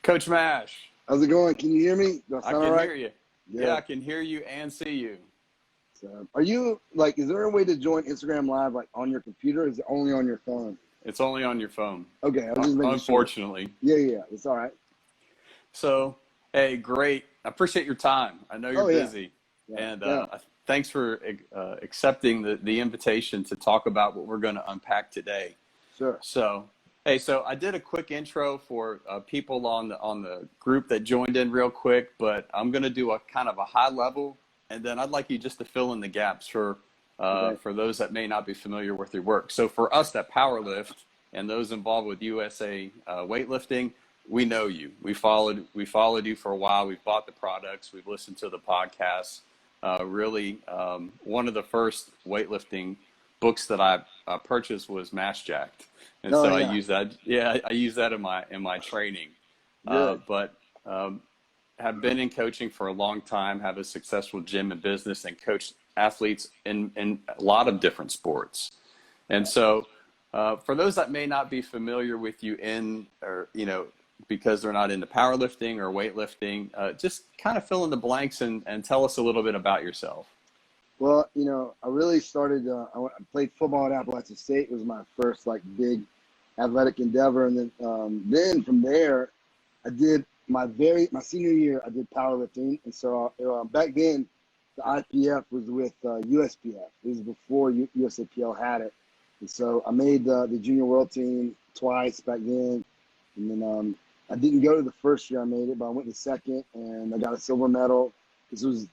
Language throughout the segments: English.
Coach Mash. How's it going? Can you hear me? Do I I sound can all right? hear you. Yeah, I can hear you and see you. So, are you is there a way to join Instagram Live like on your computer? Or is it only on your phone? It's only on your phone. Okay, I was just making Unfortunately. Sure. Yeah, it's all right. So, hey, great. I appreciate your time. I know you're busy. And thanks for accepting the invitation to talk about what we're going to unpack today. Sure. So, hey, so I did a quick intro for people on the group that joined in real quick, but I'm going to do a kind of a high level, and then I'd like you just to fill in the gaps for those that may not be familiar with your work. So for us that Powerlift and those involved with USA Weightlifting, we know you. We followed you for a while. We've bought the products. We've listened to the podcasts. Really, one of the first weightlifting books that I purchased was Mash Jacked. And I use that. Yeah, I use that in my training. But have been in coaching for a long time. Have a successful gym and business, and coached athletes in a lot of different sports. And so, for those that may not be familiar with you because they're not into powerlifting or weightlifting, just kind of fill in the blanks and tell us a little bit about yourself. Well, I really started. I played football at Appalachian State. It was my first big athletic endeavor, and then from there, I did my senior year. I did powerlifting, and so back then, the IPF was with USPF. It was before USAPL had it, and so I made the junior world team twice back then, and then I didn't go to the first year I made it, but I went the second, and I got a silver medal. This was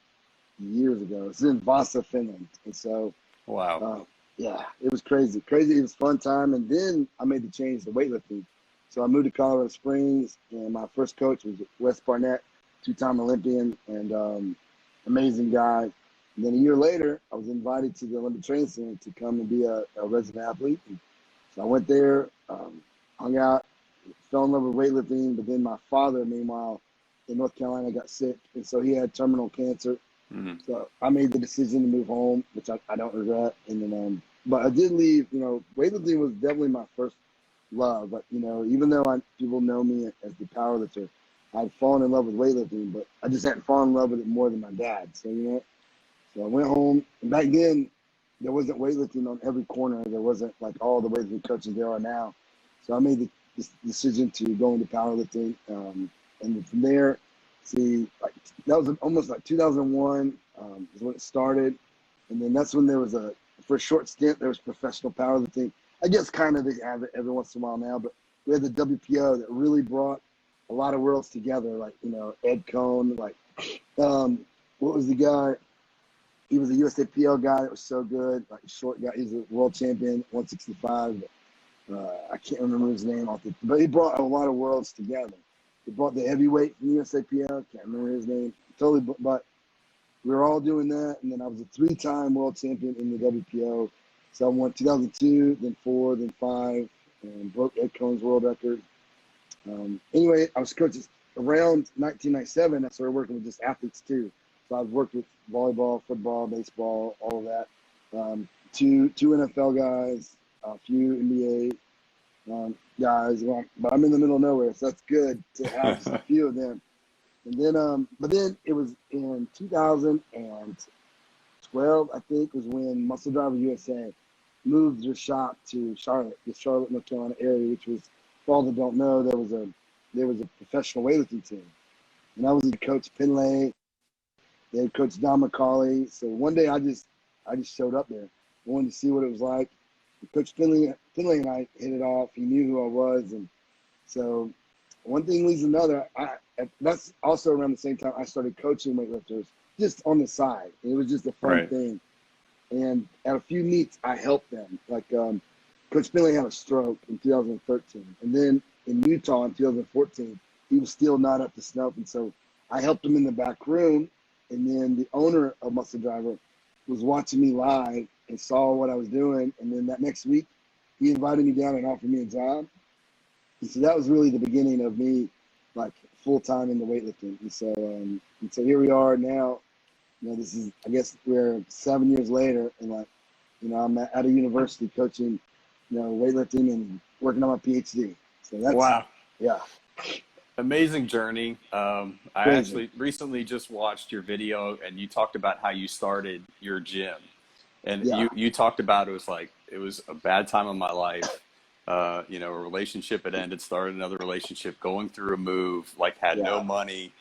years ago. It's in Vasa, Finland. And so, wow. It was crazy. It was a fun time. And then I made the change to weightlifting. So I moved to Colorado Springs, and my first coach was Wes Barnett, two-time Olympian and amazing guy. And then a year later, I was invited to the Olympic Training Center to come and be a resident athlete. And so I went there, hung out, fell in love with weightlifting. But then my father, meanwhile, in North Carolina, got sick. And so he had terminal cancer. Mm-hmm. So I made the decision to move home, which I don't regret. And then, but I did leave. Weightlifting was definitely my first love. But even though people know me as the powerlifter, I'd fallen in love with weightlifting, but I just hadn't fallen in love with it more than my dad. So so I went home, and back then there wasn't weightlifting on every corner. There wasn't all the weightlifting coaches there are now. So I made the decision to go into powerlifting, and then from there. That was almost 2001 is when it started. And then that's when there was for a short stint, there was professional powerlifting. I guess kind of they have it every once in a while now, but we had the WPO that really brought a lot of worlds together. Ed Cohn, what was the guy? He was a USAPL guy that was so good, short guy. He's a world champion, 165. I can't remember his name but he brought a lot of worlds together. He brought the heavyweight from the USAPL. Can't remember his name. Totally, but we were all doing that. And then I was a 3-time world champion in the WPO. So I won 2002, then 4, then 5, and broke Ed Cohn's world record. Anyway, I was coaching around 1997. I started working with just athletes too. So I've worked with volleyball, football, baseball, all of that. Two NFL guys, a few NBA guys, but I'm in the middle of nowhere, so that's good to have just a few of them. And then, but then it was in 2012, I think, was when Muscle Driver USA moved their shop to Charlotte, the Charlotte, North Carolina area, which was, for all that don't know, there was a professional weightlifting team, and I was the coach Pinlay. They had Coach Don McCauley. So one day I just showed up there. I wanted to see what it was like. Coach Finley and I hit it off. He knew who I was, and so one thing leads to another. That's also around the same time I started coaching weightlifters, just on the side. It was just a fun thing. And at a few meets, I helped them. Coach Finley had a stroke in 2013, and then in Utah in 2014, he was still not up to snuff, and so I helped him in the back room. And then the owner of Muscle Driver was watching me live and saw what I was doing. And then that next week, he invited me down and offered me a job. And so that was really the beginning of me, full-time in the weightlifting. And so here we are now. This is, I guess we're 7 years later, and I'm at a university coaching, weightlifting and working on my PhD. So that's, wow. Yeah. Amazing journey. I Crazy. actually recently just watched your video and you talked about how you started your gym. And Yeah, you talked about it was a bad time in my life. A relationship had ended, started another relationship, going through a move, like had no yeah, money.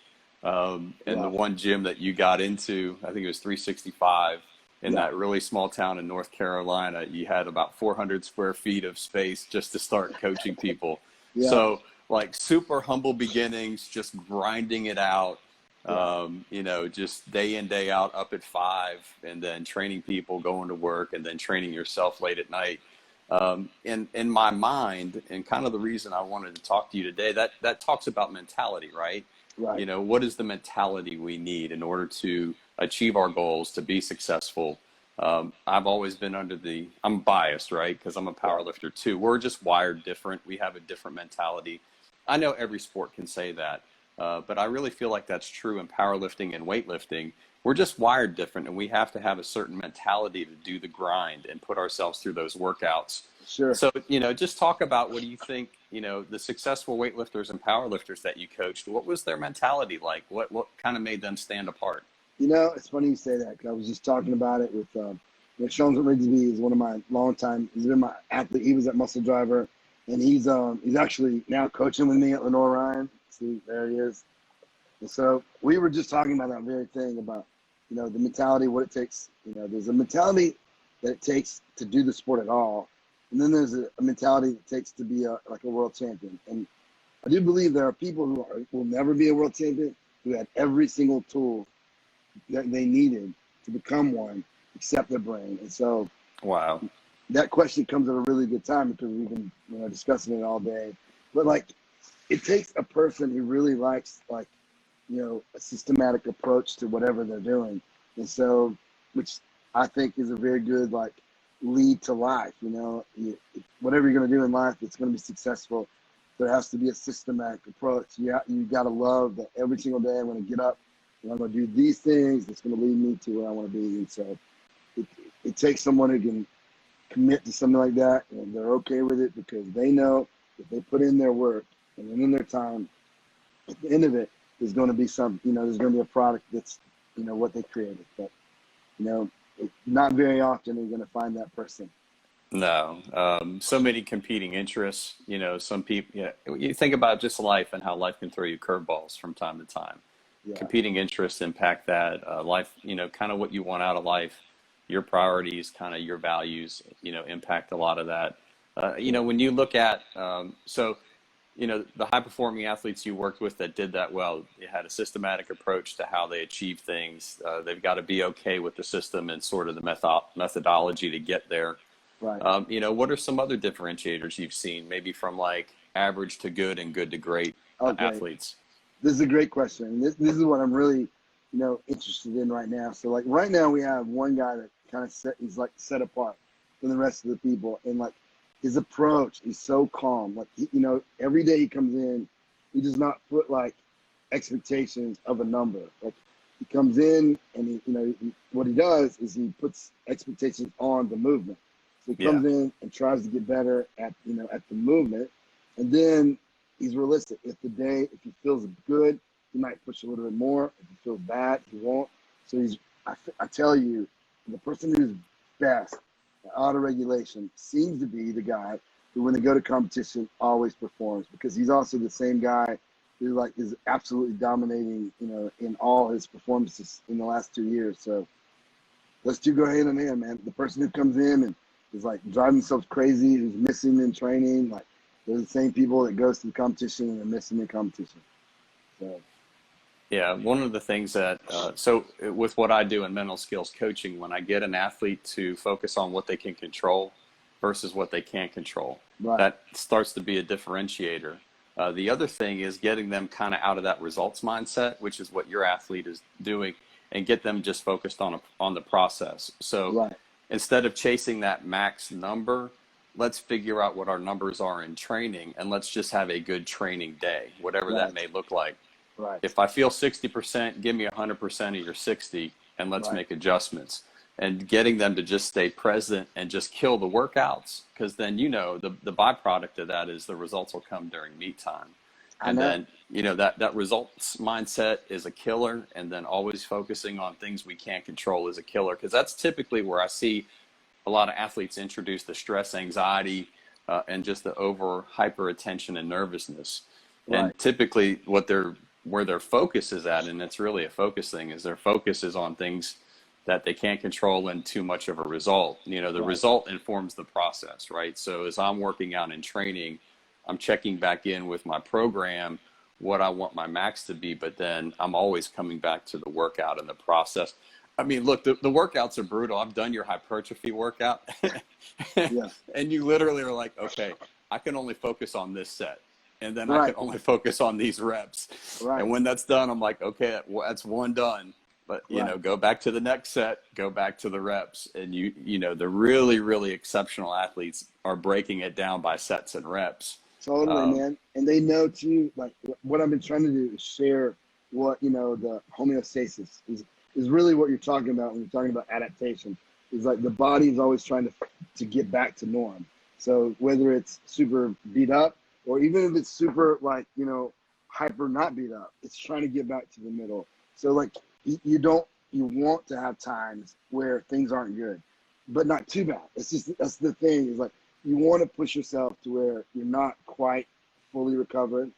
And the yeah, one gym that you got into, I think it was 365 in yeah, that really small town in North Carolina. You had about 400 square feet of space just to start coaching people. yeah, So like super humble beginnings, just grinding it out, yeah, just day in, day out, up at 5, and then training people, going to work, and then training yourself late at night. In my mind, and kind of the reason I wanted to talk to you today, that talks about mentality, right? right. What is the mentality we need in order to achieve our goals, to be successful? I've always been I'm biased, right? Because I'm a Yeah, power lifter too. We're just wired different. We have a different mentality. I know every sport can say that, but I really feel like that's true in powerlifting and weightlifting. We're just wired different, and we have to have a certain mentality to do the grind and put ourselves through those workouts. sure. So, just talk about what do you think, the successful weightlifters and powerlifters that you coached, what was their mentality like? What kind of made them stand apart? It's funny you say that because I was just talking about it with, Sean Rigsby is one of my longtime. He's been my athlete. He was at Muscle Driver, and he's actually now coaching with me at Lenoir Rhyne. See, there he is. And so we were just talking about that very thing about, the mentality, what it takes. There's a mentality that it takes to do the sport at all, and then there's a mentality that it takes to be like a world champion. And I do believe there are people will never be a world champion who had every single tool that they needed to become one, except their brain. And so Wow. that question comes at a really good time because we've been discussing it all day. But like, it takes a person who really likes a systematic approach to whatever they're doing, and so which I think is a very good lead to life. Whatever you're going to do in life, it's going to be successful. There has to be a systematic approach. You got to love that every single day I'm going to get up and I'm going to do these things that's going to lead me to where I want to be. And so it takes someone who can commit to something like that, and they're okay with it because they know if they put in their work and in their time, at the end of it, there's going to be there's going to be a product that's, what they created. But, not very often are you going to find that person. No, so many competing interests. Some people, you think about just life and how life can throw you curveballs from time to time. Yeah. Competing interests impact that life, kind of what you want out of life, your priorities, kind of your values, impact a lot of that. Sure. When you look at, the high performing athletes you worked with that did that well, they had a systematic approach to how they achieve things. They've got to be okay with the system and sort of the methodology to get there. Right. What are some other differentiators you've seen, maybe from like average to good and good to great Okay. athletes? This is a great question. This is what I'm really, interested in right now. So like right now we have one guy that kind of he's like set apart from the rest of the people, and like his approach is so calm. Like every day he comes in, he does not put like expectations of a number. Like he comes in and what he does is he puts expectations on the movement. So he Yeah. comes in and tries to get better at at the movement, and then he's realistic. If he feels good, he might push a little bit more. If he feels bad, he won't. So I tell you, the person who's best at auto regulation seems to be the guy who, when they go to competition, always performs, because he's also the same guy who is absolutely dominating, in all his performances in the last 2 years. So let's go hand in hand, man. The person who comes in and is like driving themselves crazy, who's missing in training, like they're the same people that goes to the competition and they're missing the competition. So Yeah, one of the things that, so with what I do in mental skills coaching, when I get an athlete to focus on what they can control versus what they can't control, right, that starts to be a differentiator. The other thing is getting them kind of out of that results mindset, which is what your athlete is doing, and get them just focused on the process. So right, instead of chasing that max number, let's figure out what our numbers are in training, and let's just have a good training day, whatever that right, may look like. right, If I feel 60%, give me 100% of your 60, and let's right, make adjustments. And getting them to just stay present and just kill the workouts, because then the byproduct of that is the results will come during meet time. I And know. then, that results mindset is a killer. And then always focusing on things we can't control is a killer. Because that's typically where I see a lot of athletes introduce the stress, anxiety, and just the over hyper attention and nervousness. Right. And typically where their focus is at, and it's really a focus thing, is their focus is on things that they can't control and too much of a result. The Right. result informs the process, right? So as I'm working out and training, I'm checking back in with my program, what I want my max to be, but then I'm always coming back to the workout and the process. I mean, look, the workouts are brutal. I've done your hypertrophy workout, Yeah. and you literally are like, okay, I can only focus on this set, and then I can Right. only focus on these reps. Right. And when that's done, I'm like, okay, that's one done. But Right. go back to the next set, go back to the reps, and the really, really exceptional athletes are breaking it down by sets and reps. Totally, Um, man. And they know too, like what I've been trying to do is share what, the homeostasis is really what you're talking about when you're talking about adaptation. Is like the body is always trying to get back to norm. So whether it's super beat up or even if it's super like, hyper not beat up, it's trying to get back to the middle. So like you want to have times where things aren't good, but not too bad. It's just, that's the thing is like, you want to push yourself to where you're not quite fully recovered,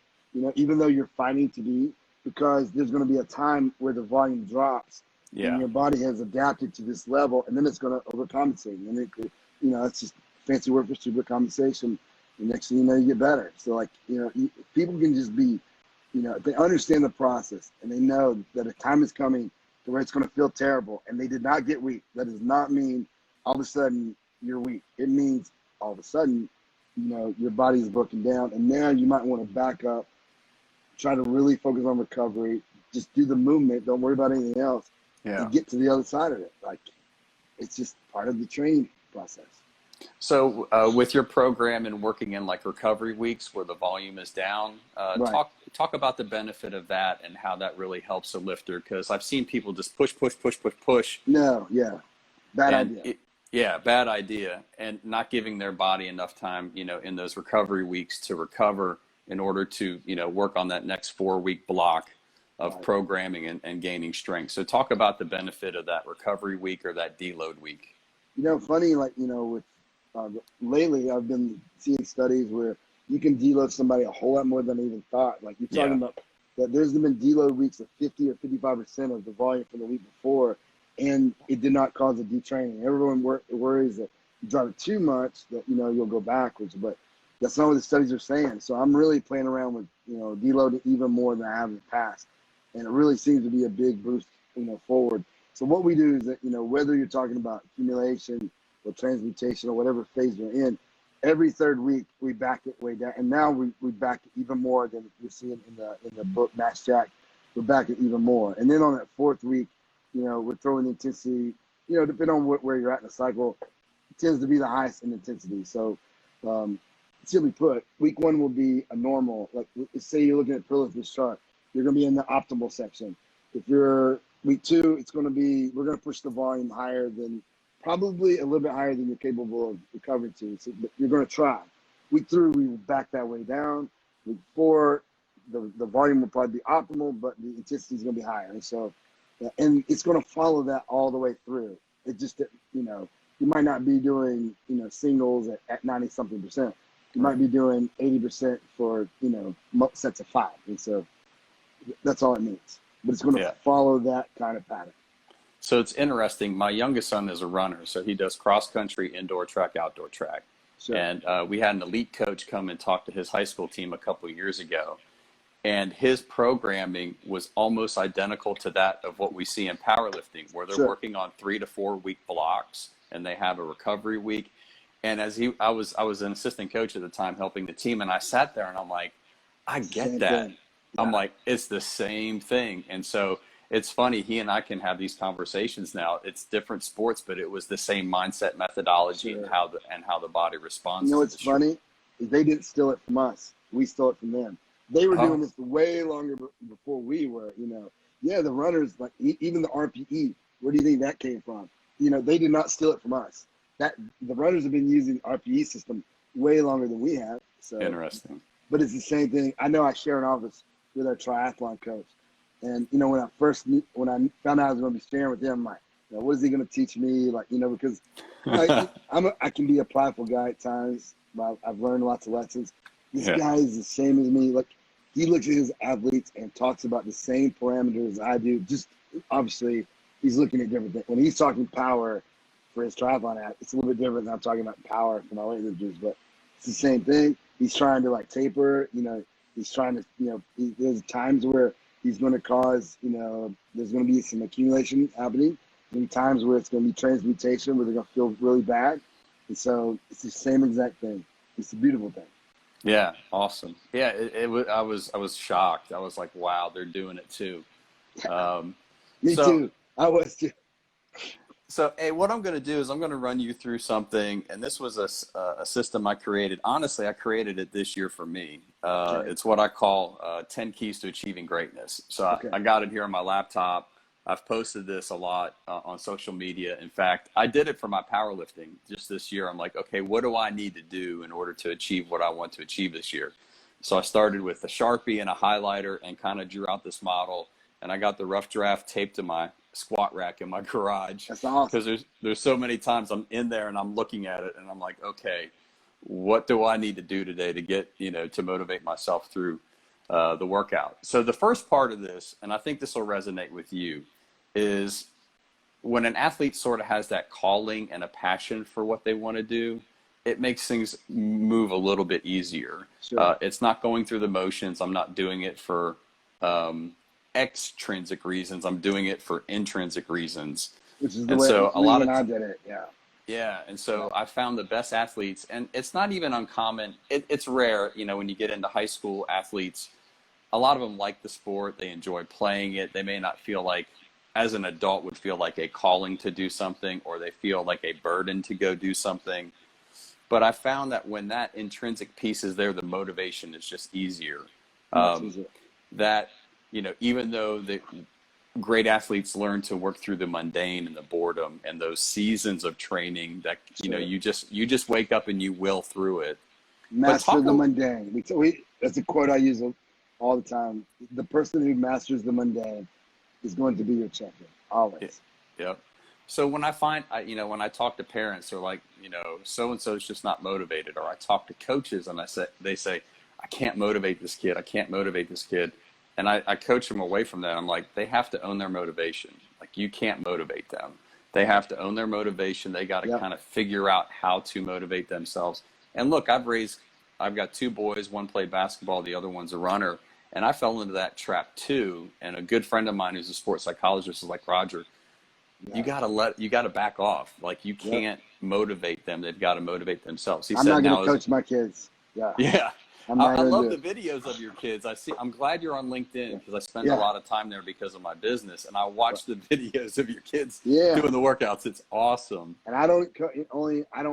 even though you're fighting to be, because there's going to be a time where the volume drops and yeah. your body has adapted to this level, and then it's going to overcompensate. And it could, it's just fancy word for supercompensation. The next thing you know, you get better. So like, people can just be, if they understand the process and they know that a time is coming to where it's going to feel terrible and they did not get weak, that does not mean all of a sudden you're weak. It means all of a sudden, your body is broken down, and now you might want to back up, try to really focus on recovery, just do the movement, don't worry about anything else, Yeah. and get to the other side of it. Like, it's just part of the training process. So with your program and working in like recovery weeks where the volume is down, Right. talk about the benefit of that and how that really helps a lifter. Because I've seen people just push, push, push, push, push, No, yeah. Bad and idea. yeah, bad idea, and not giving their body enough time, in those recovery weeks to recover in order to, work on that next 4 week block of Right. programming and gaining strength. So talk about the benefit of that recovery week or that deload week. Funny, like, with lately I've been seeing studies where you can deload somebody a whole lot more than I even thought. Like, you're talking Yeah. about that there's been deload weeks of 50 or 55% of the volume from the week before, and it did not cause a detraining. Everyone worries that you drive it too much, that, you'll go backwards, but that's not what the studies are saying. So I'm really playing around with, deloading even more than I have in the past. And it really seems to be a big boost, forward. So what we do is that, whether you're talking about accumulation or transmutation or whatever phase you're in, every third week we back it way down. And now we back it even more than we're seeing in the book Max Jack. We're back it even more. And then on that fourth week, we're throwing intensity, depending on where you're at in the cycle, it tends to be the highest in intensity. So simply put, week one will be a normal, like say you're looking at Perlow's chart, you're going to be in the optimal section. If you're week two, it's going to be, we're going to push the volume higher than, probably a little bit higher than you're capable of recovering to. So, but you're going to try. Week three, we will back that way down. Week four, the volume will probably be optimal, but the intensity is going to be higher. And so, and it's going to follow that all the way through. It just, you might not be doing, singles at 90 something percent. You might be doing 80% for, sets of 5. And so that's all it means. But it's going to Yeah. follow that kind of pattern. So it's interesting. My youngest son is a runner, so he does cross country, indoor track, outdoor track. Sure. And we had an elite coach come and talk to his high school team a couple of years ago. And his programming was almost identical to that of what we see in powerlifting, where they're Sure. working on 3 to 4 week blocks and they have a recovery week. And I was an assistant coach at the time helping the team, and I sat there and I'm like, I get Same that. thing. I'm Yeah. like, it's the same thing. And so it's funny, he and I can have these conversations now. It's different sports, but it was the same mindset, methodology, Sure. and how the body responds You know to what's funny? Is they didn't steal it from us. We stole it from them. They were doing this way longer before we were, Yeah, the runners, like even the RPE, where do you think that came from? They did not steal it from us. That the runners have been using the RPE system way longer than we have. So Interesting. but it's the same thing. I know I share an office with our triathlon coach. And, you know, when I found out I was going to be sharing with him, I'm like, you know, what is he going to teach me? Like, you know, because I can be a prideful guy at times. But I've learned lots of lessons. This guy is the same as me. Like, he looks at his athletes and talks about the same parameters I do. Just obviously, he's looking at different things. When he's talking power for his triathlon app, it's a little bit different than I'm talking about power for my weightlifters. But it's the same thing. He's trying to, like, taper. You know, he's trying to, you know, there's times where he's going to cause, you know, there's going to be some accumulation happening. And times where it's going to be transmutation, where they're going to feel really bad. And so it's the same exact thing. It's a beautiful thing. Yeah, awesome. Yeah, I was shocked. I was like, wow, they're doing it too. Me too. I was too. So, hey, what I'm going to do is I'm going to run you through something, and this was a system I created. Honestly, I created it this year for me. It's what I call 10 Keys to Achieving Greatness. So I got it here on my laptop. I've posted this a lot on social media. In fact, I did it for my powerlifting just this year. I'm like, okay, what do I need to do in order to achieve what I want to achieve this year? So I started with a Sharpie and a highlighter and kind of drew out this model. And I got the rough draft taped to my squat rack in my garage. That's awesome. Because there's so many times I'm in there and I'm looking at it and I'm like, okay, what do I need to do today to get, you know, to motivate myself through the workout? So the first part of this, and I think this will resonate with you, is when an athlete sort of has that calling and a passion for what they want to do, it makes things move a little bit easier. Sure. It's not going through the motions. I'm not doing it for extrinsic reasons. I'm doing it for intrinsic reasons. Which is the way so a lot of I did it. Yeah. Yeah. And so I found the best athletes, and it's not even uncommon. It's rare, you know, when you get into high school athletes, a lot of them like the sport. They enjoy playing it. They may not feel like, as an adult, would feel like a calling to do something, or they feel like a burden to go do something. But I found that when that intrinsic piece is there, the motivation is just easier. That, you know, even though the great athletes learn to work through the mundane and the boredom and those seasons of training that, you know, you just wake up and you will through it. Master the mundane. That's a quote I use all the time. The person who masters the mundane is going to be your champion, always. Yep. So when I find, you know, when I talk to parents, they're like, you know, so-and-so is just not motivated. Or I talk to coaches and they say, I can't motivate this kid. I can't motivate this kid. And I coach them away from that. I'm like, they have to own their motivation. Like, you can't motivate them. They have to own their motivation. They got to kind of figure out how to motivate themselves. And look, I've got two boys. One played basketball. The other one's a runner. And I fell into that trap too. And a good friend of mine who's a sports psychologist is like, Roger, you gotta back off. Like, you can't motivate them. They've got to motivate themselves. I'm not going to coach my kids. Yeah. I love the videos of your kids. I'm glad you're on LinkedIn, because I spend a lot of time there because of my business, and I watch the videos of your kids doing the workouts. It's awesome. And I don't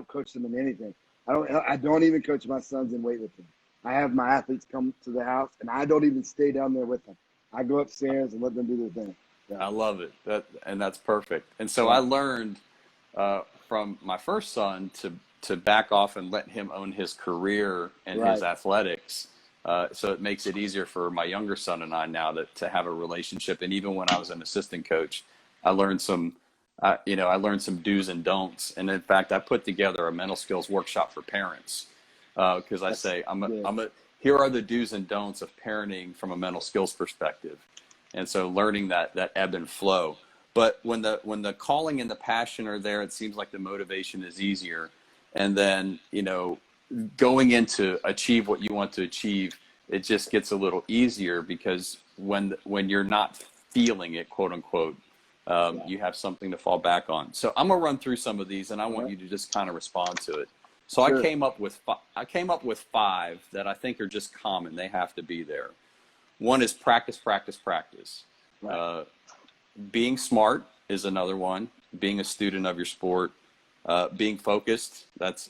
coach them in anything. I don't even coach my sons in weightlifting. I have my athletes come to the house, and I don't even stay down there with them. I go upstairs and let them do their thing. Yeah. I love it. That's perfect. And so I learned from my first son to back off and let him own his career and his athletics. So it makes it easier for my younger son and I now to have a relationship. And even when I was an assistant coach, I learned some do's and don'ts. And in fact, I put together a mental skills workshop for parents. Because I say, here are the do's and don'ts of parenting from a mental skills perspective. And so learning that ebb and flow. But when the calling and the passion are there, it seems like the motivation is easier. And then, you know, going into achieve what you want to achieve, it just gets a little easier, because when you're not feeling it, quote unquote, you have something to fall back on. So I'm gonna run through some of these, and I want you to just kind of respond to it. So I came up with 5 that I think are just common. They have to be there. One is practice, practice, practice. Being smart is another one. Being a student of your sport. Being focused, that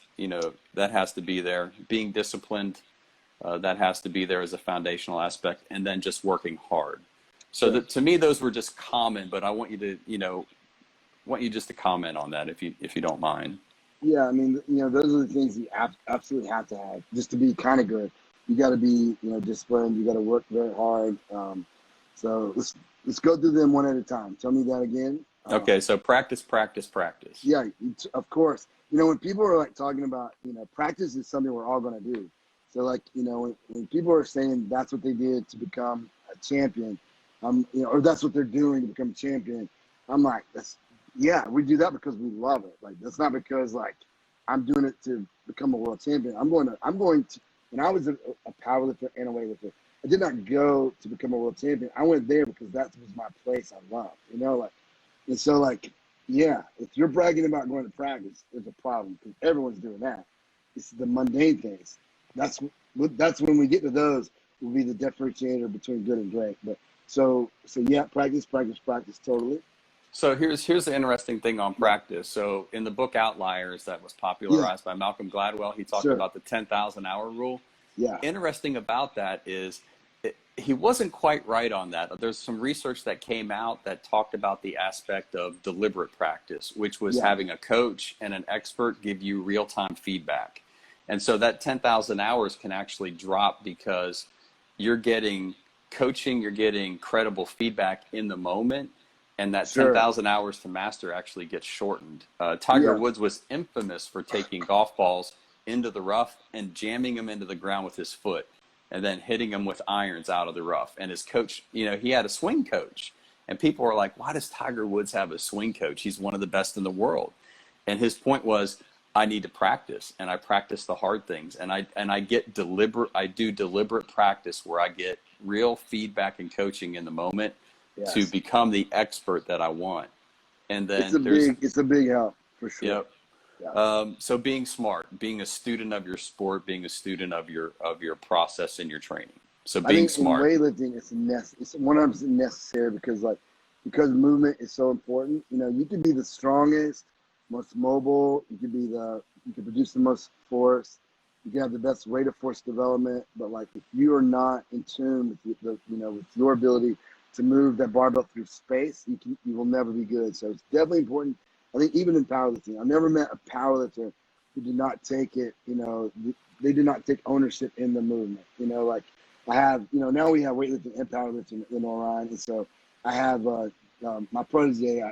has to be there. Being disciplined, that has to be there as a foundational aspect. And then just working hard. So to me, those were just common, but I want you to, just to comment on that if you don't mind. Yeah, I mean, those are the things you absolutely have to have just to be kind of good. you got to be, disciplined. You got to work very hard. So let's go through them one at a time. Tell me that again. Okay, so practice, practice, practice. Yeah, of course. When people are like talking about, practice is something we're all going to do. So like, when people are saying that's what they did to become a champion, or that's what they're doing to become a champion, I'm like, we do that because we love it. Like, that's not because like I'm doing it to become a world champion. I'm going to, when I was a powerlifter and a weightlifter, I did not go to become a world champion. I went there because that was my place I loved, and so like, yeah, if you're bragging about going to practice, there's a problem because everyone's doing that. It's the mundane things. That's when we get to those will be the differentiator between good and great. But so yeah, practice, practice, practice, totally. So here's the interesting thing on practice. So in the book Outliers that was popularized by Malcolm Gladwell, he talked about the 10,000 hour rule. Yeah. Interesting about that is he wasn't quite right on that. There's some research that came out that talked about the aspect of deliberate practice, which was having a coach and an expert give you real-time feedback. And so that 10,000 hours can actually drop because you're getting coaching, you're getting credible feedback in the moment, and that 10,000 hours to master actually gets shortened. Tiger Woods was infamous for taking golf balls into the rough and jamming them into the ground with his foot and then hitting them with irons out of the rough. And his coach, he had a swing coach. And people were like, why does Tiger Woods have a swing coach? He's one of the best in the world. And his point was, I need to practice, and I practice the hard things. And I do deliberate practice where I get real feedback and coaching in the moment to become the expert that I want. And then it's a big help for sure. Yep. Yeah. So being smart, being a student of your sport, being a student of your process and your training. So being smart. In weightlifting, it's 100% necessary because movement is so important. You can be the strongest, most mobile. You can produce the most force. You can have the best rate of force development. But like if you are not in tune with with your ability to move that barbell through space, you will never be good. So it's definitely important. I think even in powerlifting, I've never met a powerlifter who did not take it, they did not take ownership in the movement. Like I have, now we have weightlifting and powerlifting at Lenoir, and so I have my protege,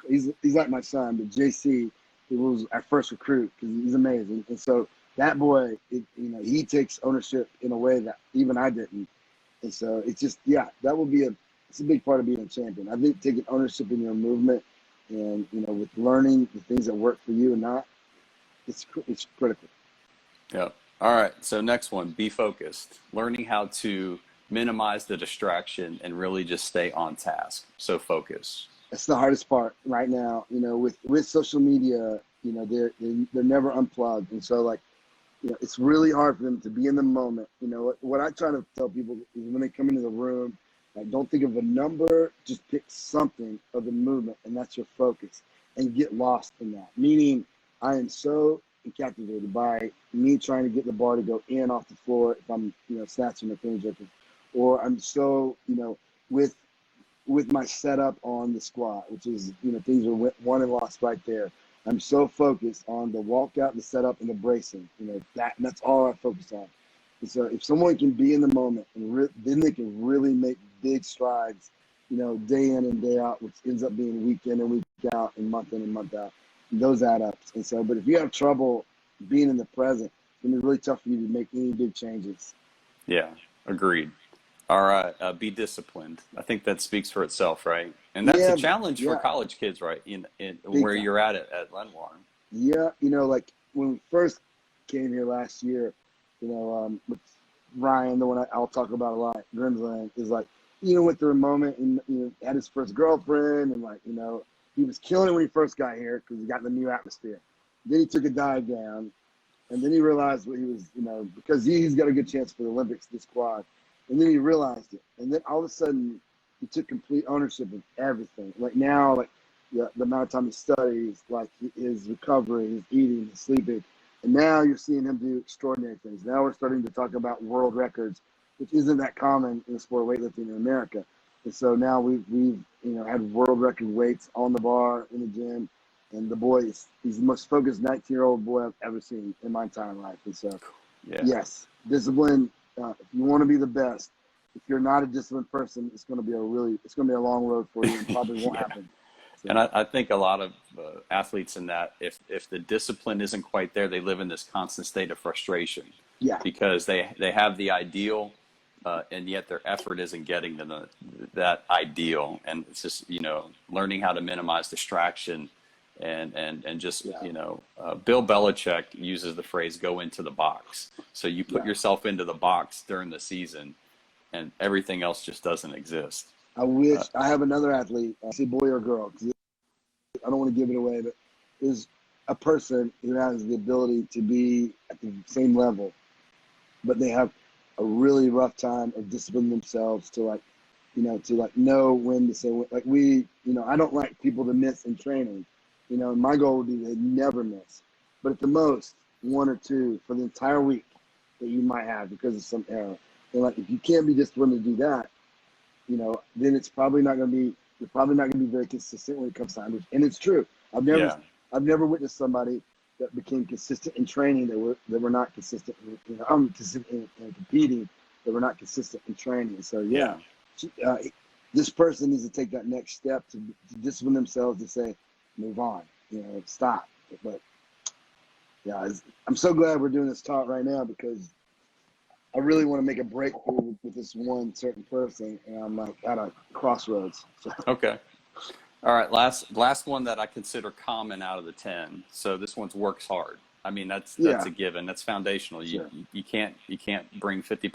he's like my son, but JC, he was our first recruit because he's amazing. And so that boy, he takes ownership in a way that even I didn't. And so it's just, that will be it's a big part of being a champion. I think taking ownership in your movement and, with learning the things that work for you and not, it's critical. Yeah. All right. So next one, be focused. Learning how to minimize the distraction and really just stay on task. So focus. That's the hardest part right now. With social media, they're never unplugged, and so like, it's really hard for them to be in the moment. What I try to tell people is when they come into the room, like, don't think of a number, just pick something of the movement, and that's your focus, and get lost in that. Meaning, I am so captivated by me trying to get the bar to go in off the floor if I'm, snatching or clean jerking, or I'm so, with my setup on the squat, which is, things are won and lost right there. I'm so focused on the walkout, the setup, and the bracing. That's all I focus on. And so if someone can be in the moment, and then they can really make big strides, day in and day out, which ends up being week in and week out and month in and month out. Those add up. And so, but if you have trouble being in the present, then it's really tough for you to make any big changes. Yeah, agreed. All right, be disciplined. I think that speaks for itself, right? And that's a challenge for college kids, right? In where you're at Lenoir. Yeah, like when we first came here last year, with Rhyne, the one I'll talk about a lot, Grimsland, is like, went through a moment and had his first girlfriend, and like, he was killing it when he first got here because he got in the new atmosphere. Then he took a dive down, and then he realized what he was, because he's got a good chance for the Olympics, this quad. And then he realized it. And then all of a sudden, he took complete ownership of everything. Like now, like the amount of time he studies, like his recovery, his eating, his sleeping. And now you're seeing him do extraordinary things. Now we're starting to talk about world records, which isn't that common in the sport of weightlifting in America. And so now we've had world record weights on the bar in the gym. And the boy he's the most focused 19-year-old boy I've ever seen in my entire life. And so, yes, discipline if you want to be the best, if you're not a disciplined person, it's going to be a long road for you, and probably won't Yeah. happen. So, And I think a lot of athletes in that, if the discipline isn't quite there, they live in this constant state of frustration yeah, because they have the ideal, and yet their effort isn't getting them that ideal. And it's just, learning how to minimize distraction and just, yeah, Bill Belichick uses the phrase, go into the box. So you put yeah. yourself into the box during the season and everything else just doesn't exist. I wish I have another athlete, say boy or girl, 'cause I don't want to give it away, but is a person who has the ability to be at the same level, but they have a really rough time of disciplining themselves to know when to say, I don't like people to miss in training. My goal would be to never miss, but at the most, one or two for the entire week that you might have because of some error. And like, if you can't be disciplined to do that, then it's probably not going to be, you're probably not going to be very consistent when it comes to time. And it's true. Yeah. I've never witnessed somebody that became consistent in training that were not consistent, consistent in competing, that were not consistent in training. So Yeah. this person needs to take that next step to discipline themselves to say, move on, stop. But yeah, I'm so glad we're doing this talk right now because I really want to make a breakthrough with this one certain person, and I'm like at a crossroads. So. Okay. All right. Last one that I consider common out of the 10. So this one's works hard. I mean, that's a given. That's foundational. Sure. You can't bring 50,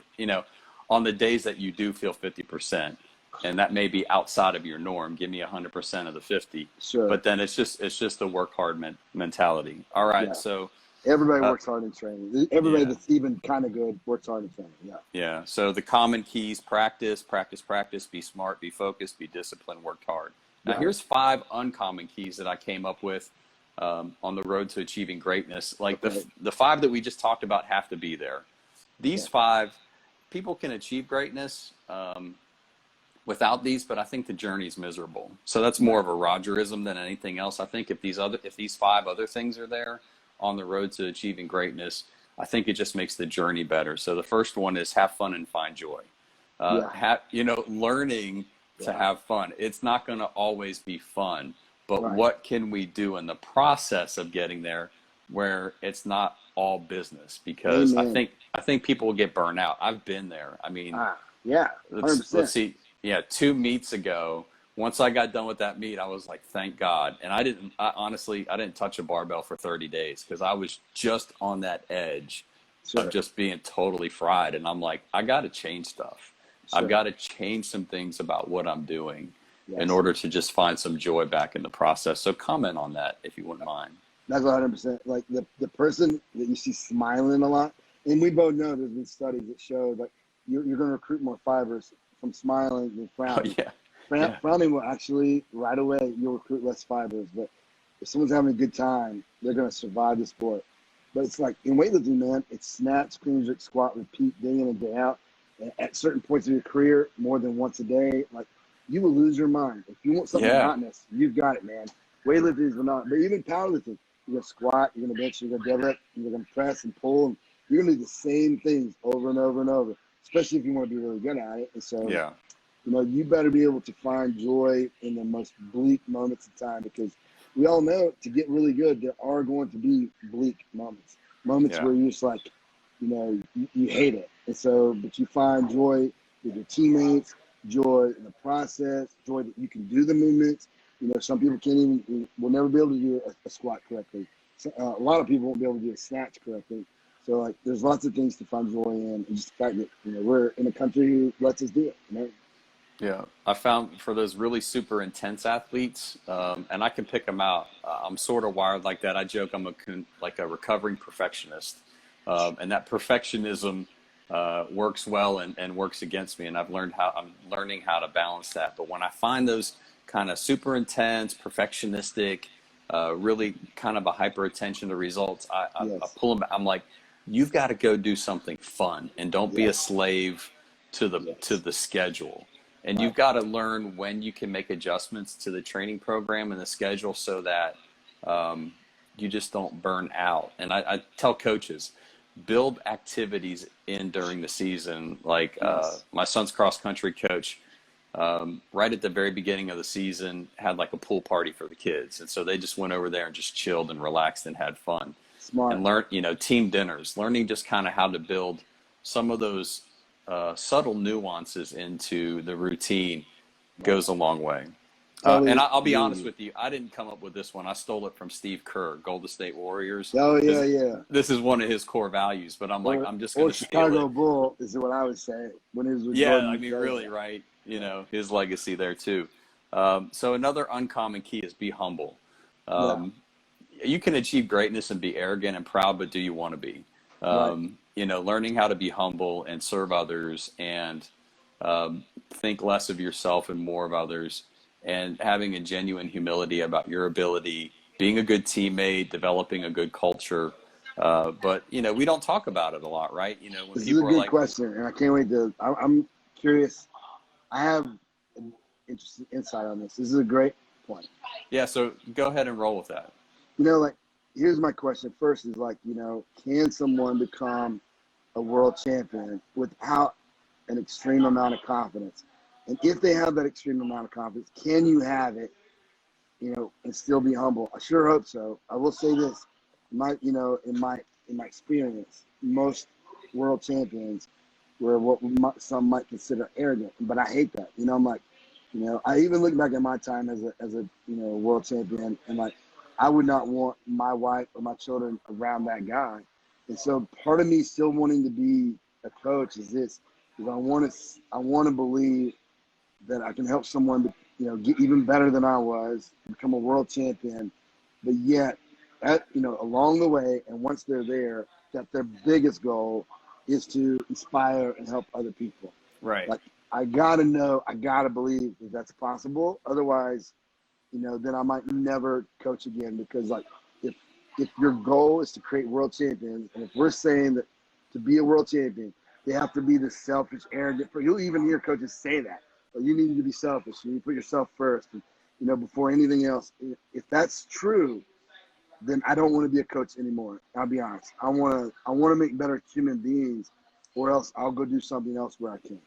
on the days that you do feel 50%, and that may be outside of your norm. Give me 100% of the 50. Sure. But then it's just a work hard mentality. All right. Yeah. So everybody works hard in training. Everybody yeah. that's even kind of good works hard in training. Yeah. Yeah. So the common keys: practice, practice, practice. Be smart. Be focused. Be disciplined. Work hard. Now, here's 5 uncommon keys that I came up with on the road to achieving greatness. Like the 5 that we just talked about have to be there. These 5, people can achieve greatness without these, but I think the journey's miserable. So that's more of a Rogerism than anything else. I think if these 5 other things are there on the road to achieving greatness, I think it just makes the journey better. So the first one is have fun and find joy. Learning to have fun. It's not going to always be fun, but what can we do in the process of getting there where it's not all business? Because I think people will get burned out. I've been there. I mean, 100%. let's see. Yeah, 2 meets ago, once I got done with that meet, I was like, thank God. And I didn't touch a barbell for 30 days because I was just on that edge of just being totally fried. And I'm like, I got to change stuff. I've got to change some things about what I'm doing in order to just find some joy back in the process. So comment on that if you wouldn't mind. That's 100%. Like the person that you see smiling a lot, and we both know there's been studies that show like you're going to recruit more fibers from smiling than frowning. Frowning will actually, right away, you'll recruit less fibers. But if someone's having a good time, they're going to survive the sport. But it's like in weightlifting, man, it's snatch, clean, jerk, squat, repeat day in and day out. At certain points of your career, more than once a day, like you will lose your mind. If you want something monotonous, you've got it, man. Weightlifting is monotonous, but even powerlifting, you're gonna squat, you're gonna bench, you're gonna deadlift, you're gonna press and pull, and you're gonna do the same things over and over and over. Especially if you want to be really good at it. And so, you better be able to find joy in the most bleak moments of time because we all know to get really good, there are going to be bleak moments where you're just like, you hate it. And so, but you find joy with your teammates, joy in the process, joy that you can do the movements. Some people will never be able to do a squat correctly. So, a lot of people won't be able to do a snatch correctly. So, like, there's lots of things to find joy in, and just the fact that we're in a country who lets us do it. Yeah, I found for those really super intense athletes, and I can pick them out. I'm sort of wired like that. I joke I'm like a recovering perfectionist, and that perfectionism works well and works against me. And I'm learning how to balance that. But when I find those kind of super intense, perfectionistic, really kind of a hyper attention to results, I pull them. I'm like, you've got to go do something fun, and don't be a slave to the schedule. And you've got to learn when you can make adjustments to the training program and the schedule so that you just don't burn out. And I tell coaches, build activities in during the season. Like Yes. my son's cross country coach, right at the very beginning of the season, had like a pool party for the kids. And so they just went over there and just chilled and relaxed and had fun Smart. and learned, team dinners, learning just kind of how to build some of those subtle nuances into the routine Right. goes a long way. Totally And I'll be agree with honest you. with you, I didn't come up with this one. I stole it from Steve Kerr, Golden State Warriors. Oh yeah, This, yeah. this is one of his core values, but I'm like, Or I'm just going or to steal Chicago it. Bull is what I would say when he was with Yeah, Jordan. I He mean, says really, that. right? Yeah. His legacy there too. So another uncommon key is be humble. Yeah. Um, you can achieve greatness and be arrogant and proud, but do you want to be? Right. Learning how to be humble and serve others and think less of yourself and more of others, and having a genuine humility about your ability, being a good teammate, developing a good culture. But we don't talk about it a lot, right? When This is a people are good like, question, and I can't wait to. I'm curious. I have an interesting insight on this. This is a great point. yeah, so go ahead and roll with that. Like, here's my question. First is like, can someone become a world champion without an extreme amount of confidence? And if they have that extreme amount of confidence, can you have it, and still be humble? I sure hope so. I will say this, in my experience, most world champions were what some might consider arrogant, but I hate that. I'm like, I even look back at my time as a world champion, and like, I would not want my wife or my children around that guy. And so part of me still wanting to be a coach is this, is I want to believe that I can help someone to, get even better than I was, become a world champion, but yet, along the way, and once they're there, that their biggest goal is to inspire and help other people. Right. Like, I gotta believe that that's possible. Otherwise, then I might never coach again, because like, if your goal is to create world champions, and if we're saying that to be a world champion, they have to be this selfish, arrogant. You'll even hear coaches say that. But you need to be selfish. You need to put yourself first, and, before anything else. If that's true, then I don't want to be a coach anymore. I'll be honest. I want to make better human beings, or else I'll go do something else where I can.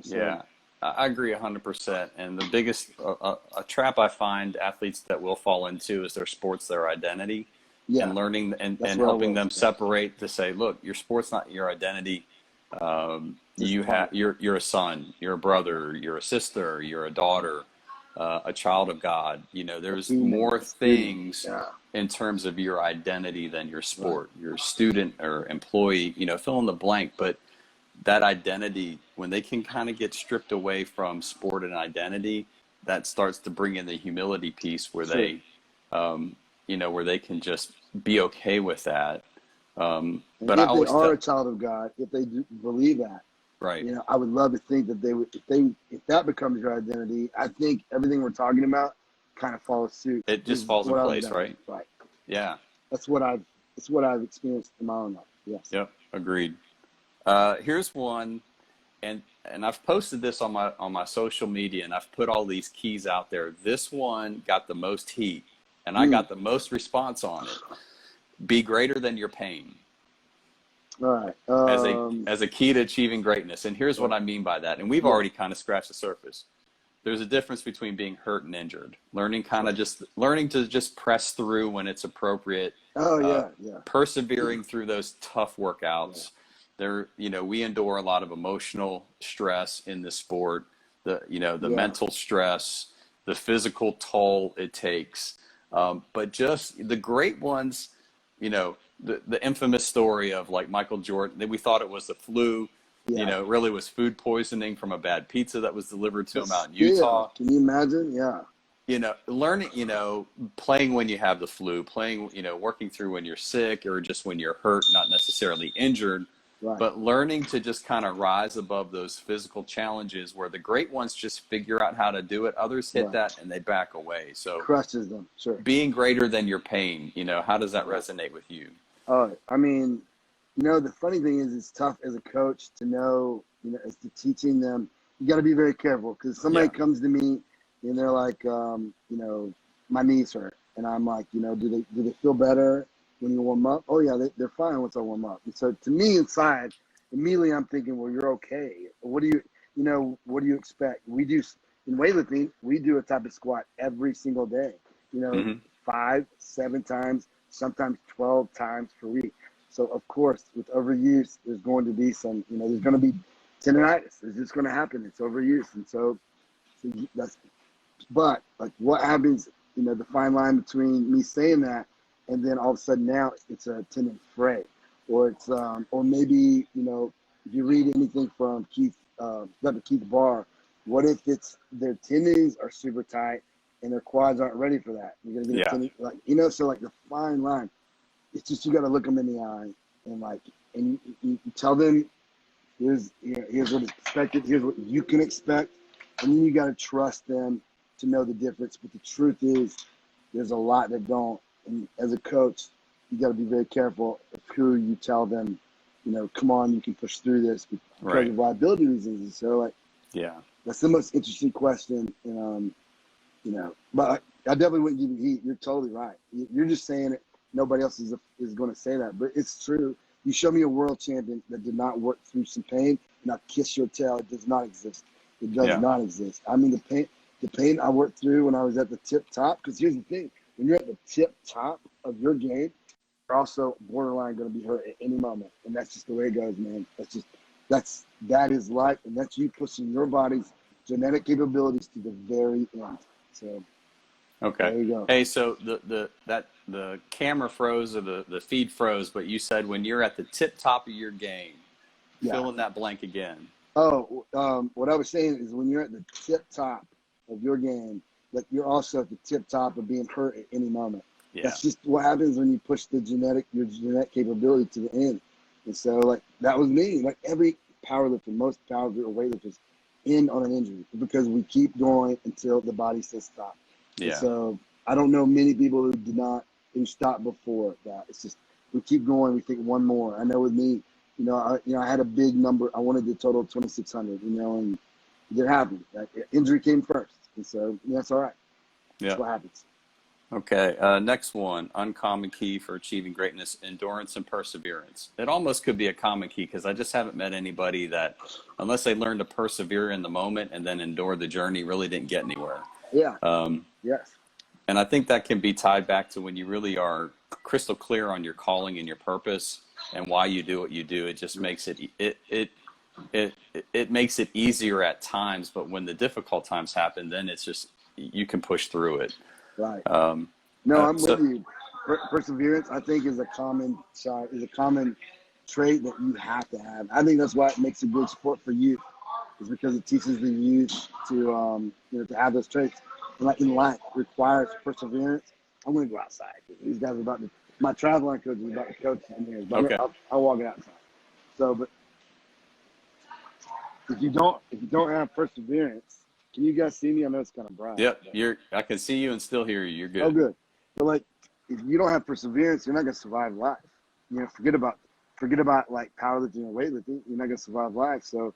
So Yeah, I agree 100%. And the biggest a trap I find athletes that will fall into is their sports, their identity, yeah, and learning that's and where I helping was. them Yeah. separate to say, look, your sport's not your identity. Just a part. You're a son, you're a brother, you're a sister, you're a daughter, a child of God. A There's teammate, more a student. things Yeah. in terms of your identity than your Right. sport, your student or employee. Fill in the blank, but that identity, when they can kind of get stripped away from sport and identity, that starts to bring in the humility piece where Sure. where they can just be okay with that. And But I if they always are tell, a child of God, if they do believe that, right, I would love to think that they would, if that becomes your identity, I think everything we're talking about kind of follows suit. it This just is falls in what I've place, done. right? Right. Yeah, That's what I've experienced in my own life. Yes. yep, agreed. Here's one, and I've posted this on my social media, and I've put all these keys out there. This one got the most heat, and I Mm. got the most response on it. Be greater than your pain. All right. As a key to achieving greatness. And here's what Right. I mean by that. And we've Yeah. already kind of scratched the surface. There's a difference between being hurt and injured. Learning Right. to just press through when it's appropriate. Oh Uh, yeah. Yeah. Persevering through those tough Yeah. workouts. We endure a lot of emotional stress in this sport. The Yeah. mental stress, the physical toll it takes. But just the great ones, the infamous story of like Michael Jordan, that we thought it was the flu, Yeah. it really was food poisoning from a bad pizza that was delivered to But him out in still, Utah. can you imagine? Yeah. Learning, playing when you have the flu, playing, working through when you're sick or just when you're hurt, not necessarily injured, Right. but learning to just kind of rise above those physical challenges where the great ones just figure out how to do it. Others hit Right. that and they back away. So Crushes them. Sure. being greater than your pain, how does that Right. resonate with you? Oh, I mean, the funny thing is, it's tough as a coach to know, as to teaching them. You got to be very careful, because somebody Yeah. comes to me and they're like, my knees hurt, and I'm like, do they feel better? when you warm up. Oh yeah, they're fine once I warm up. And so to me inside, immediately I'm thinking, well, you're okay. What do what do you expect? We do in weightlifting, we do a type of squat every single day. Mm-hmm. 5, 7 times, sometimes 12 times per week. So of course, with overuse, there's going to be some, there's going to be tendonitis. It's just going to happen. It's overuse, and so that's. But like, what happens? The fine line between me saying that and then all of a sudden now it's a tendon fray, or it's or maybe if you read anything from Dr. Keith Barr, what if it's their tendons are super tight and their quads aren't ready for that? You're gonna get a tendon, so like the fine line. It's just you got to look them in the eye and you tell them here's what is expected, here's what you can expect, and then you got to trust them to know the difference. But the truth is, there's a lot that don't. And as a coach, you got to be very careful of who you tell them, come on, you can push through this because of liability reasons. And so, that's the most interesting question. And, but I definitely wouldn't give you heat. You're totally right. You're just saying it. Nobody else is going to say that. But it's true. You show me a world champion that did not work through some pain, and I'll kiss your tail. It does not exist. It does not exist. I mean, the pain I worked through when I was at the tip top, because here's the thing, when you're at the tip top of your game, you're also borderline going to be hurt at any moment. And that's just the way it goes, man. That is life. And that's you pushing your body's genetic capabilities to the very end. So, Okay. there you go. Hey, so the camera froze or the feed froze, but you said when you're at the tip top of your game, fill in that blank again. Oh, what I was saying is when you're at the tip top of your game, like you're also at the tip top of being hurt at any moment. Yeah. That's just what happens when you push your genetic capability to the end. And so, like, that was me. Like, every powerlifter, most powerlifters or weightlifters end on an injury because we keep going until the body says stop. Yeah. And so I don't know many people who stopped before that. It's just we keep going. We think one more. I know with me, I had a big number. I wanted to total 2,600. And it didn't happen. Like, injury came first, and so that's all right. That's what happens. Okay, next one, uncommon key for achieving greatness, endurance and perseverance. It almost could be a common key because I just haven't met anybody that, unless they learned to persevere in the moment and then endure the journey, really didn't get anywhere. Yeah. Yes. And I think that can be tied back to when you really are crystal clear on your calling and your purpose and why you do what you do. It just makes it makes it easier at times, but when the difficult times happen, then it's just you can push through it. Right. No, I'm with you. Perseverance, I think, is a common trait that you have to have. I think that's why it makes a good sport for youth, is because it teaches the youth to to have those traits. And like in life, requires perseverance. I'm going to go outside. These guys are about to. My triathlon coach is about to coach in here. But okay. I'll walk it outside. So, but if you don't have perseverance. Can you guys see me? I know it's kind of bright. Yep, I can see you and still hear you. You're good. Oh, good. But like, if you don't have perseverance, you're not gonna survive life. Forget about like powerlifting or weightlifting. You're not gonna survive life. So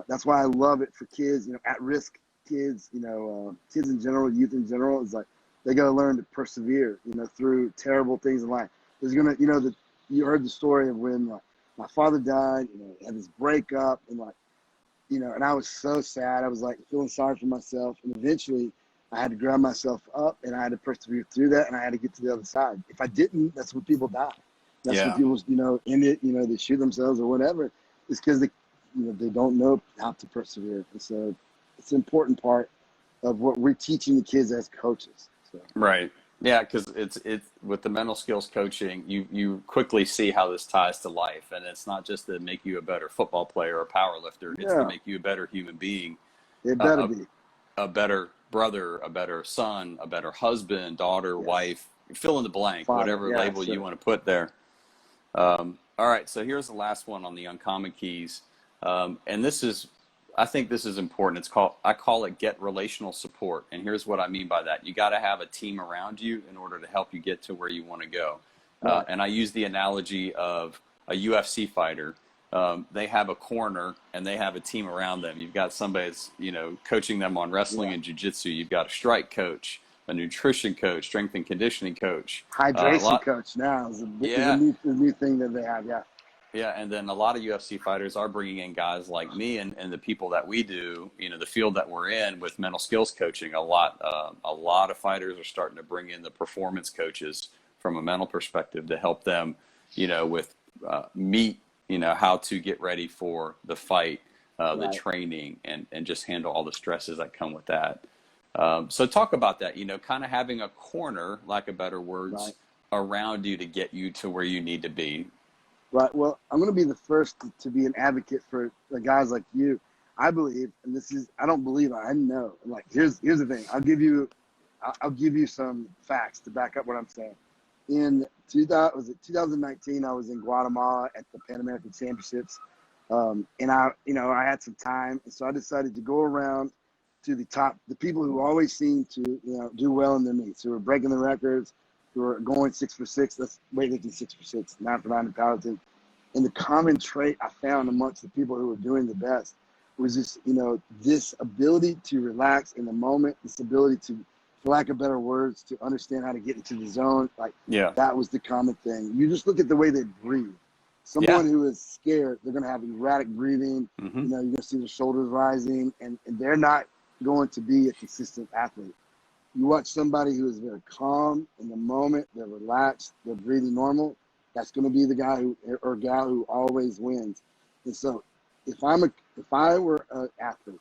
that's why I love it for kids. At-risk kids. Kids in general, youth in general, is like they gotta learn to persevere. Through terrible things in life. There's gonna, you heard the story of when my father died. Had this breakup and like. And I was so sad. I was like feeling sorry for myself. And eventually I had to grab myself up and I had to persevere through that and I had to get to the other side. If I didn't, that's when people die. That's when people, end it, they shoot themselves or whatever. It's because they don't know how to persevere. And so it's an important part of what we're teaching the kids as coaches. So. Right. Yeah, because it's with the mental skills coaching, you quickly see how this ties to life, and it's not just to make you a better football player or power lifter; it's to make you a better human being. It better be a better brother, a better son, a better husband, daughter, wife. Fill in the blank, whatever label you want to put there. All right, so here's the last one on the uncommon keys, and I think this is important. I call it get relational support. And here's what I mean by that. You got to have a team around you in order to help you get to where you want to go. And I use the analogy of a UFC fighter. They have a corner and they have a team around them. You've got somebody that's, coaching them on wrestling and jiu-jitsu. You've got a strike coach. a nutrition coach, strength and conditioning coach, a Hydration lot. coach now is Yeah. a new thing that they have. Yeah. Yeah, and then a lot of UFC fighters are bringing in guys like me and the people that we do, the field that we're in with mental skills coaching. A lot of fighters are starting to bring in the performance coaches from a mental perspective to help them, with meet, how to get ready for the fight, the Right. training, and just handle all the stresses that come with that. So talk about that, kind of having a corner, lack of better words, Right. around you to get you to where you need to be. Right. Well, I'm going to be the first to be an advocate for the guys like you. I believe, and I don't believe, I know. Like, here's the thing. I'll give you some facts to back up what I'm saying. In 2019, I was in Guatemala at the Pan American Championships. And I had some time. And so I decided to go around to the people who always seem to, do well in their meets, who are breaking the records, who are going 6 for 6. That's weightlifting 6 for 6, 9 for 9 in powerlifting. And the common trait I found amongst the people who were doing the best was just, this ability to relax in the moment, this ability to, for lack of better words, to understand how to get into the zone. Like, Yeah. that was the common thing. You just look at the way they breathe. Someone who is scared, they're going to have erratic breathing. Mm-hmm. You're going to see their shoulders rising, and they're not going to be a consistent athlete. You watch somebody who is very calm in the moment, they're relaxed, they're breathing normal, that's going to be the guy or gal who always wins. And so if I were an athlete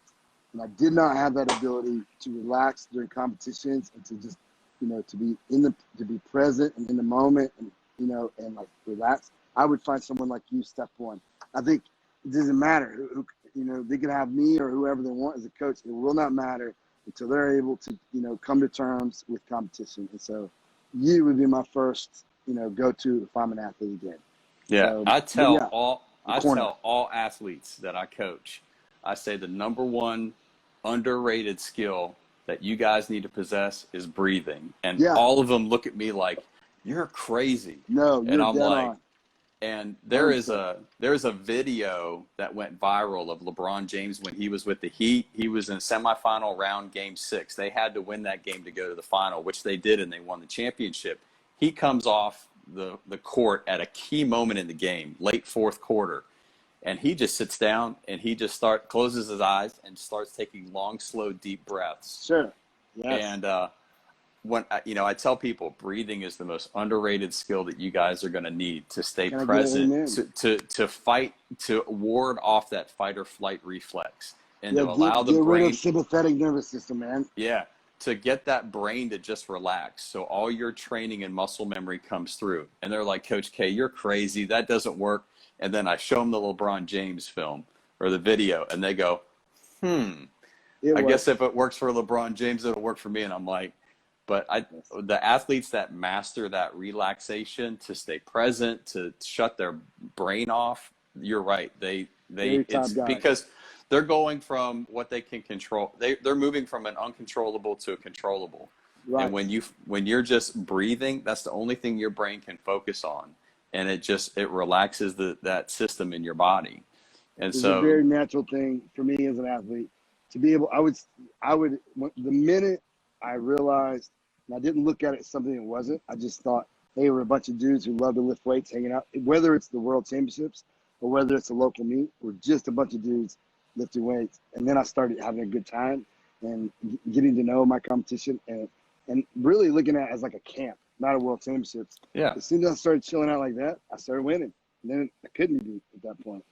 and I did not have that ability to relax during competitions and to just, to be present and in the moment and, and like relax, I would find someone like you, step one. I think it doesn't matter who they can have me or whoever they want as a coach. It will not matter until they're able to, come to terms with competition. And so you would be my first, go-to if I'm an athlete again. Yeah. So, I tell yeah, all athletes that I coach, I say the number one underrated skill that you guys need to possess is breathing. And all of them look at me like, you're crazy. No, you're and I'm dead like, on. and there's a video that went viral of LeBron James when he was with the Heat. He was in semifinal round, game 6. They had to win that game to go to the final, which they did, and they won the championship. He comes off the court at a key moment in the game, late fourth quarter, and he just sits down and he just closes his eyes and starts taking long, slow, deep breaths. Sure. Yes. And when I tell people, breathing is the most underrated skill that you guys are going to need to stay present, to fight, to ward off that fight or flight reflex, and to allow the brain. Get rid of sympathetic nervous system, man. Yeah, to get that brain to just relax, so all your training and muscle memory comes through. And they're like, Coach K, you're crazy. That doesn't work. And then I show them the LeBron James film or the video, and they go, I guess if it works for LeBron James, it'll work for me. And I'm like, but the athletes that master that relaxation, to stay present, to shut their brain off, you're right. It's because they're going from what they can control. They're moving from an uncontrollable to a controllable. Right. And when you're just breathing, that's the only thing your brain can focus on, and it relaxes that system in your body. And it's a very natural thing for me as an athlete to be able. I would the minute I realized. And I didn't look at it as something it wasn't. I just thought they were a bunch of dudes who love to lift weights, hanging out. Whether it's the World Championships or whether it's a local meet, we're just a bunch of dudes lifting weights. And then I started having a good time and getting to know my competition and really looking at it as like a camp, not a World Championships. Yeah. As soon as I started chilling out like that, I started winning. And then I couldn't be at that point.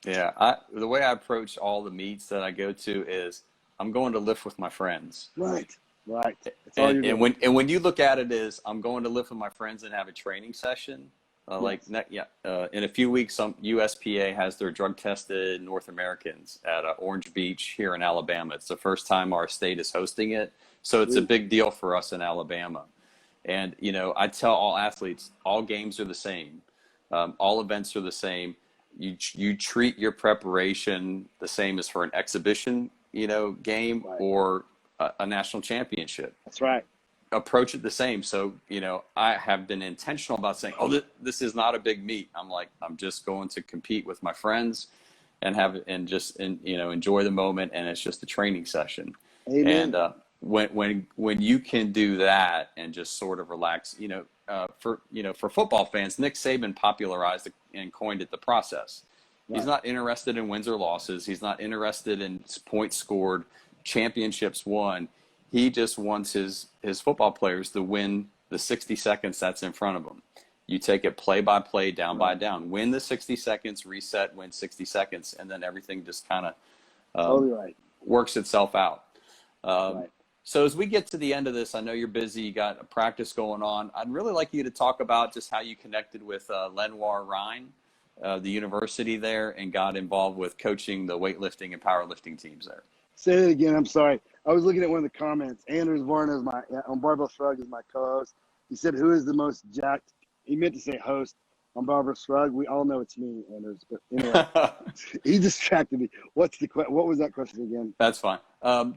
Yeah. The way I approach all the meets that I go to is I'm going to lift with my friends. Right. Right. And when you look at it as I'm going to live with my friends and have a training session, in a few weeks, some USPA has their drug tested North Americans at Orange Beach here in Alabama. It's the first time our state is hosting it. So it's a big deal for us in Alabama. And, I tell all athletes, all games are the same. All events are the same. You treat your preparation the same as for an exhibition, game or a national championship. That's right. Approach it the same. So, I have been intentional about saying, this is not a big meet. I'm just going to compete with my friends and enjoy the moment. And it's just a training session. Amen. when you can do that and just sort of relax, for football fans, Nick Saban popularized and coined it the process. He's Right. not interested in wins or losses. He's not interested in points scored, championships won. He just wants his football players to win the 60 seconds that's in front of them. You take it play by play, down by down. Win the 60 seconds, reset, win 60 seconds, and then everything just kind of Totally right. works itself out. Right. So as we get to the end of this, I know you're busy, you got a practice going on. I'd really like you to talk about just how you connected with Lenoir Rhyne, the university there, and got involved with coaching the weightlifting and powerlifting teams there. Say it again. I'm sorry. I was looking at one of the comments. Anders Varna is on Barbell Shrug is my co-host. He said, "Who is the most jacked?" He meant to say host on Barbell Shrug. We all know it's me, Anders. But anyway, he distracted me. What was that question again? That's fine.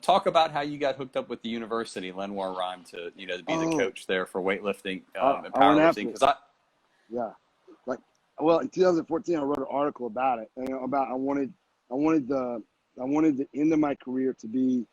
Talk about how you got hooked up with the university, Lenoir Rhyne, to be the coach there for weightlifting and powerlifting. Yeah, well, in 2014, I wrote an article about it. About I wanted the end of my career to be,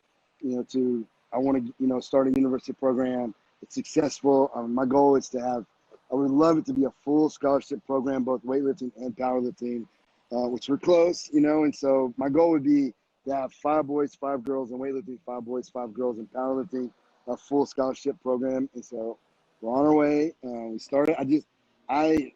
I want to start a university program. It's successful. My goal is to have. I would love it to be a full scholarship program, both weightlifting and powerlifting, which we're close, and so my goal would be to have 5 boys, 5 girls in weightlifting, 5 boys, 5 girls in powerlifting, a full scholarship program. And so we're on our way. We started. I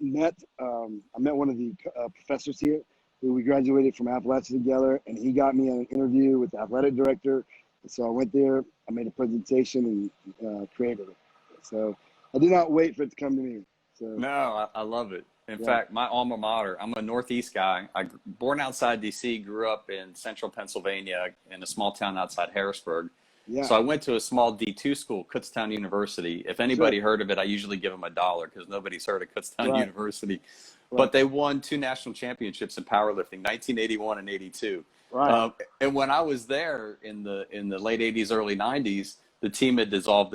met one of the professors here who we graduated from Appalachia together, and he got me an interview with the athletic director. And so I went there, I made a presentation, and created it. So I did not wait for it to come to me. So No, I love it. In fact, my alma mater, I'm a Northeast guy. Born outside D.C., grew up in central Pennsylvania in a small town outside Harrisburg. yeah, So I went to a small D2 school, Kutztown University. If anybody heard of it, I usually give them $1 because nobody's heard of Kutztown Right. University. Right. But they won 2 national championships in powerlifting, 1981 and 82. Right. And when I was there in the late 80s, early 90s, the team had dissolved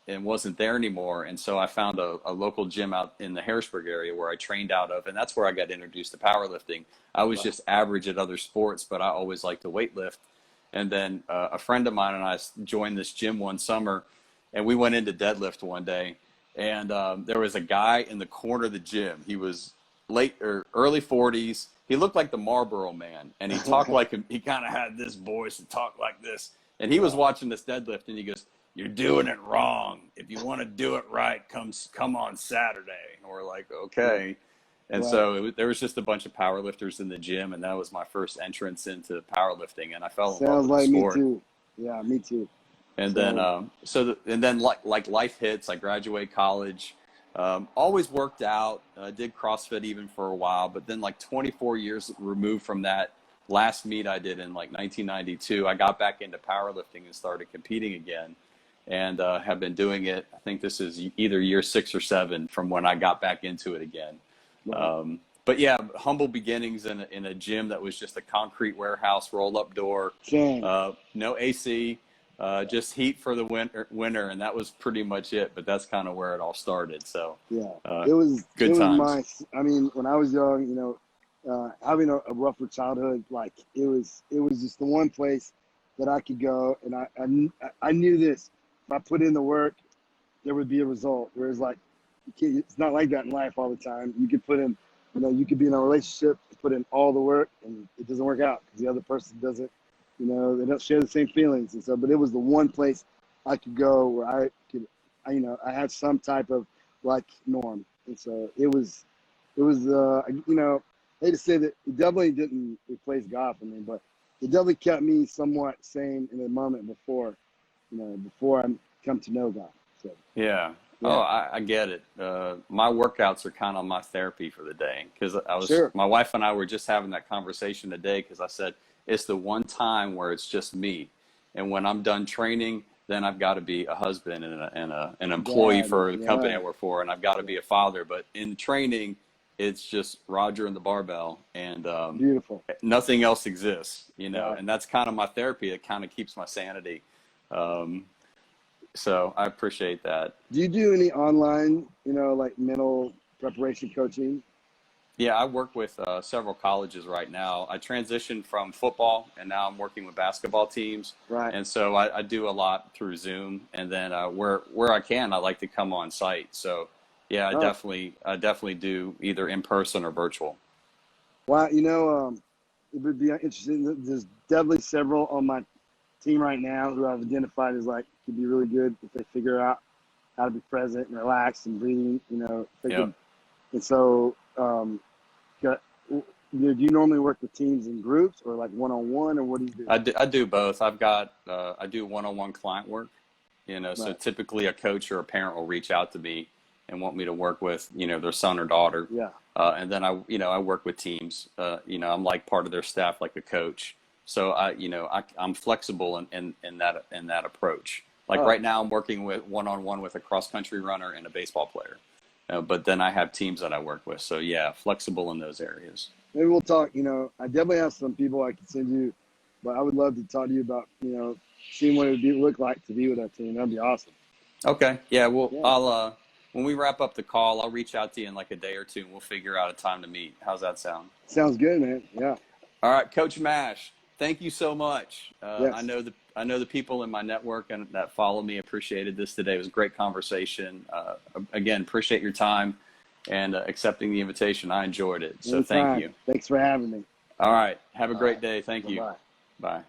and wasn't there anymore. And so I found a local gym out in the Harrisburg area where I trained out of, and that's where I got introduced to powerlifting. I was just average at other sports, but I always liked to weightlift. And then a friend of mine and I joined this gym one summer, and we went into deadlift one day, and there was a guy in the corner of the gym. He was early 40s. He looked like the Marlboro Man, and he talked like him. He kind of had this voice and talked like this. And he was watching this deadlift, and he goes, "You're doing it wrong. If you want to do it right, come on Saturday." And we're like, okay. And so there was just a bunch of powerlifters in the gym, and that was my first entrance into powerlifting, and I fell in love with the sport. Me too. Yeah, me too. And then like life hits. I graduate college. Always worked out. Did CrossFit even for a while, but then like 24 years removed from that last meet I did in like 1992, I got back into powerlifting and started competing again. And have been doing it. I think this is either year 6 or 7 from when I got back into it again. Right. But yeah, humble beginnings in a gym that was just a concrete warehouse, roll-up door, no AC, just heat for the winter, and that was pretty much it. But that's kind of where it all started. So yeah, it was times. I mean, when I was young, having a rougher childhood, like it was just the one place that I could go, and I knew this. If I put in the work, there would be a result. Whereas, like, it's not like that in life all the time. You could put in, you could be in a relationship, put in all the work, and it doesn't work out because the other person doesn't, they don't share the same feelings. And so, but it was the one place I could go where I had some type of like norm. And so it was, I hate to say that it definitely didn't replace God for me, but it definitely kept me somewhat sane in the moment before I come to know God. So Yeah. Oh, I get it. My workouts are kind of my therapy for the day because my wife and I were just having that conversation today because I said it's the one time where it's just me, and when I'm done training, then I've got to be a husband and an employee for the company I work for, and I've got to be a father. But in training, it's just Roger and the barbell, and beautiful. Nothing else exists, and that's kind of my therapy. It kind of keeps my sanity. So I appreciate that. Do you do any online, like mental preparation coaching? Yeah, I work with several colleges right now. I transitioned from football, and now I'm working with basketball teams. Right. And so I do a lot through Zoom, and then where I can, I like to come on site. So yeah, Oh, I definitely do either in person or virtual. wow. It would be interesting. There's definitely several on my team right now who I've identified as like could be really good if they figure out how to be present and relaxed and breathing. If they Yeah. could. And so, do you normally work with teams in groups or like one on one, or what do you do? I do both. I do one-on-one client work, so Right. typically a coach or a parent will reach out to me and want me to work with, their son or daughter. Yeah. And then I work with teams. I'm like part of their staff, like a coach. So I'm flexible in that approach. Like Oh, right now, I'm working with one-on-one with a cross-country runner and a baseball player. But then I have teams that I work with. So yeah, flexible in those areas. maybe we'll talk. I definitely have some people I can send you, but I would love to talk to you about, seeing what it would look like to be with that team. That'd be awesome. Okay. Yeah. Well, Yeah. I'll when we wrap up the call, I'll reach out to you in like a day or two, and we'll figure out a time to meet. How's that sound? Sounds good, man. Yeah. All right, Coach Mash. Thank you so much. Yes. I know the people in my network and that follow me appreciated this today. It was a great conversation. Again, appreciate your time and accepting the invitation. I enjoyed it. So thank Anytime. you. Thanks for having me. All right. Have a All great right. day. Thank you. Bye-bye. Bye.